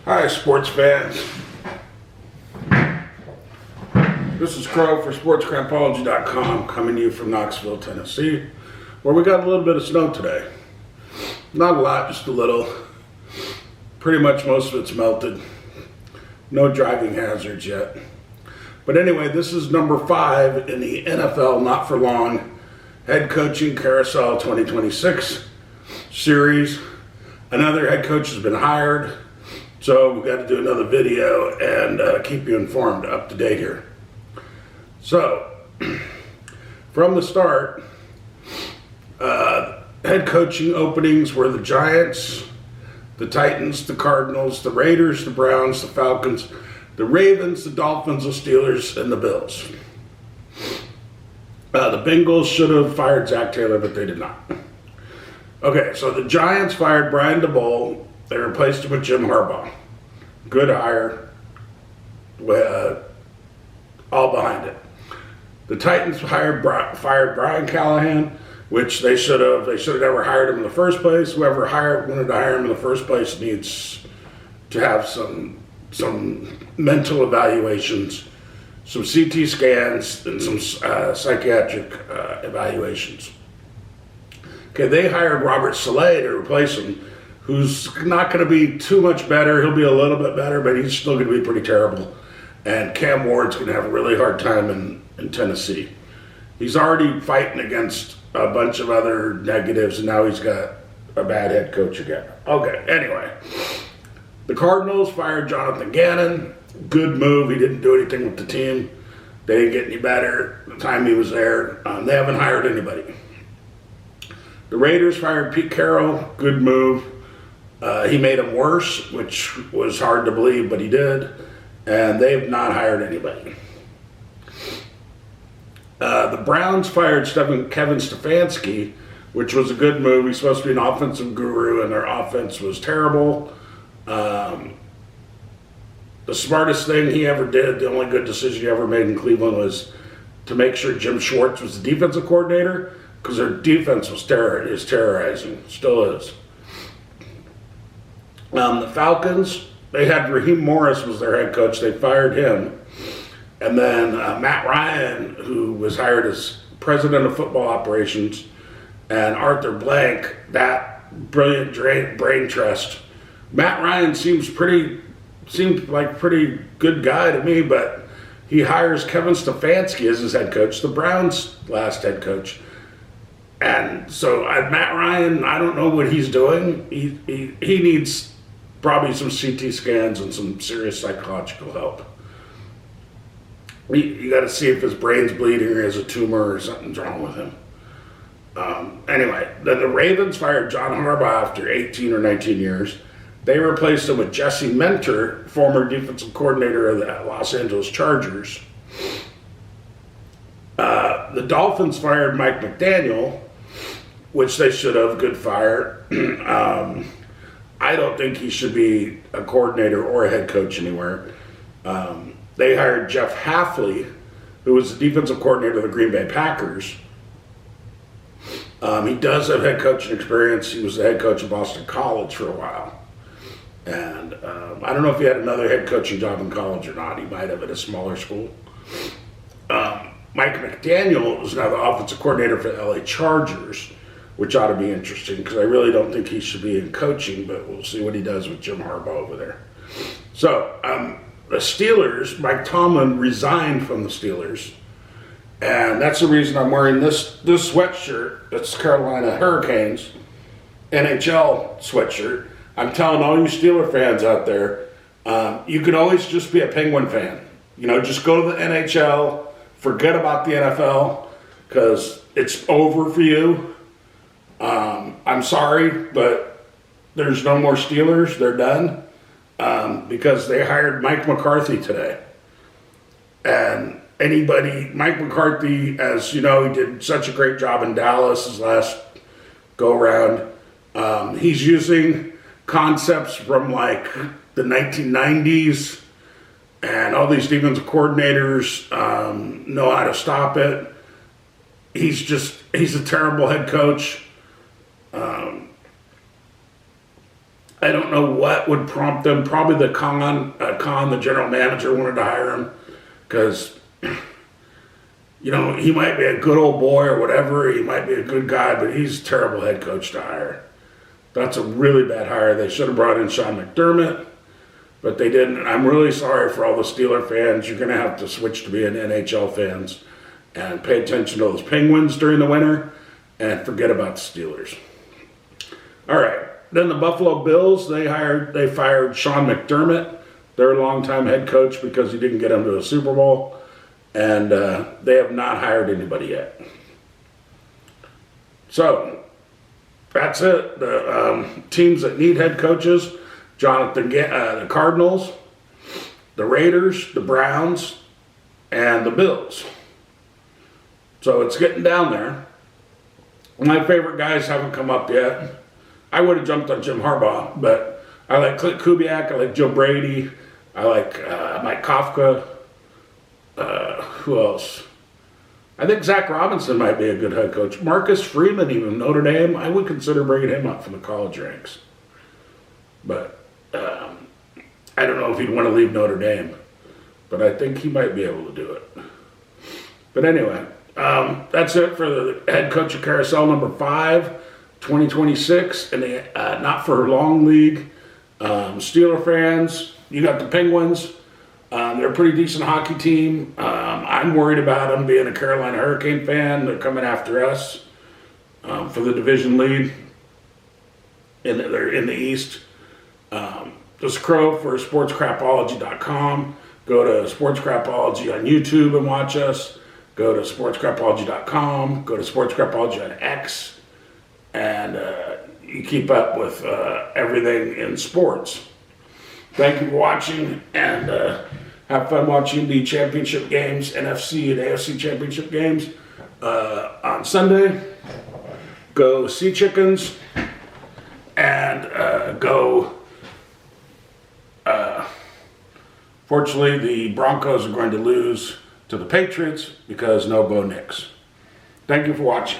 Hi, sports fans. This is Crow for SportsCrampology.com coming to you from Knoxville, Tennessee, where we got a little bit of snow today. Not a lot, just a little. Pretty much most of it's melted. No driving hazards yet. But anyway, this is number 5 in the NFL Not For Long Head Coaching Carousel 2026 series. Another head coach has been hired, so we've got to do another video and keep you informed, up to date here. So, from the start, head coaching openings were the Giants, the Titans, the Cardinals, the Raiders, the Browns, the Falcons, the Ravens, the Dolphins, the Steelers, and the Bills. The Bengals should have fired Zach Taylor, but they did not. Okay, so the Giants fired Brian DeBoer. They replaced him with Jim Harbaugh. Good hire. All behind it. The Titans fired Brian Callahan, which they should have never hired him in the first place. Whoever wanted to hire him in the first place needs to have some mental evaluations, some CT scans, and some psychiatric evaluations. Okay, they hired Robert Saleh to replace him, who's not going to be too much better. He'll be a little bit better, but he's still going to be pretty terrible. And Cam Ward's going to have a really hard time in Tennessee. He's already fighting against a bunch of other negatives, and now he's got a bad head coach again. Okay, anyway. The Cardinals fired Jonathan Gannon. Good move. He didn't do anything with the team. They didn't get any better the time he was there. They haven't hired anybody. The Raiders fired Pete Carroll. Good move. He made them worse, which was hard to believe, but he did. And they've not hired anybody. The Browns fired Kevin Stefanski, which was a good move. He's supposed to be an offensive guru, and their offense was terrible. The smartest thing he ever did, the only good decision he ever made in Cleveland, was to make sure Jim Schwartz was the defensive coordinator, because their defense is terrorizing, still is. The Falcons, they had Raheem Morris was their head coach. They fired him. And then Matt Ryan, who was hired as president of football operations, and Arthur Blank, that brilliant brain trust. Matt Ryan seemed like a pretty good guy to me, but he hires Kevin Stefanski as his head coach, the Browns' last head coach. And so Matt Ryan, I don't know what he's doing. He needs probably some CT scans and some serious psychological help. You got to see if his brain's bleeding or has a tumor or something's wrong with him. Anyway, then the Ravens fired John Harbaugh after 18 or 19 years. They replaced him with Jesse Mentor, former defensive coordinator of the Los Angeles Chargers. The Dolphins fired Mike McDaniel, which they should have. Good fire. I don't think he should be a coordinator or a head coach anywhere. They hired Jeff Hafley, who was the defensive coordinator of the Green Bay Packers. He does have head coaching experience. He was the head coach of Boston College for a while. And I don't know if he had another head coaching job in college or not. He might have at a smaller school. Mike McDaniel is now the offensive coordinator for the LA Chargers, which ought to be interesting because I really don't think he should be in coaching, but we'll see what he does with Jim Harbaugh over there. So, the Steelers, Mike Tomlin resigned from the Steelers, and that's the reason I'm wearing this sweatshirt. It's Carolina Hurricanes NHL sweatshirt. I'm telling all you Steeler fans out there, you can always just be a Penguin fan. Just go to the NHL, forget about the NFL, because it's over for you. I'm sorry, but there's no more Steelers. They're done. Because they hired Mike McCarthy today. And Mike McCarthy, as you know, he did such a great job in Dallas his last go-around. He's using concepts from like the 1990s, and all these defensive coordinators know how to stop it. He's a terrible head coach. I don't know what would prompt them. Probably the the general manager, wanted to hire him because, he might be a good old boy or whatever. He might be a good guy, but he's a terrible head coach to hire. That's a really bad hire. They should have brought in Sean McDermott, but they didn't. I'm really sorry for all the Steeler fans. You're going to have to switch to being NHL fans and pay attention to those Penguins during the winter and forget about the Steelers. All right. Then the Buffalo Bills, they fired Sean McDermott, their longtime head coach, because he didn't get them to a Super Bowl. And they have not hired anybody yet. So, that's it. The teams that need head coaches, the Cardinals, the Raiders, the Browns, and the Bills. So it's getting down there. My favorite guys haven't come up yet. I would have jumped on Jim Harbaugh, but I like Clint Kubiak, I like Joe Brady, I like Mike Kafka. Who else? I think Zach Robinson might be a good head coach. Marcus Freeman, even Notre Dame, I would consider bringing him up from the college ranks. But I don't know if he'd want to leave Notre Dame. But I think he might be able to do it. But anyway, that's it for the head coach of Carousel number 5, 2026, in the Not For Long League. Steeler fans, you got the Penguins. They're a pretty decent hockey team. I'm worried about them being a Carolina Hurricane fan. They're coming after us for the division lead. They're in the East. Just Crow for sportscrapology.com. Go to Sportscrapology on YouTube and watch us. Go to sportscrapology.com. Go to Sportscrapology on X. And you keep up with everything in sports. Thank you for watching, and have fun watching the championship games, NFC and AFC championship games on Sunday. Go Sea Chickens, and go. Fortunately, the Broncos are going to lose to the Patriots because no Bo Nix. Thank you for watching.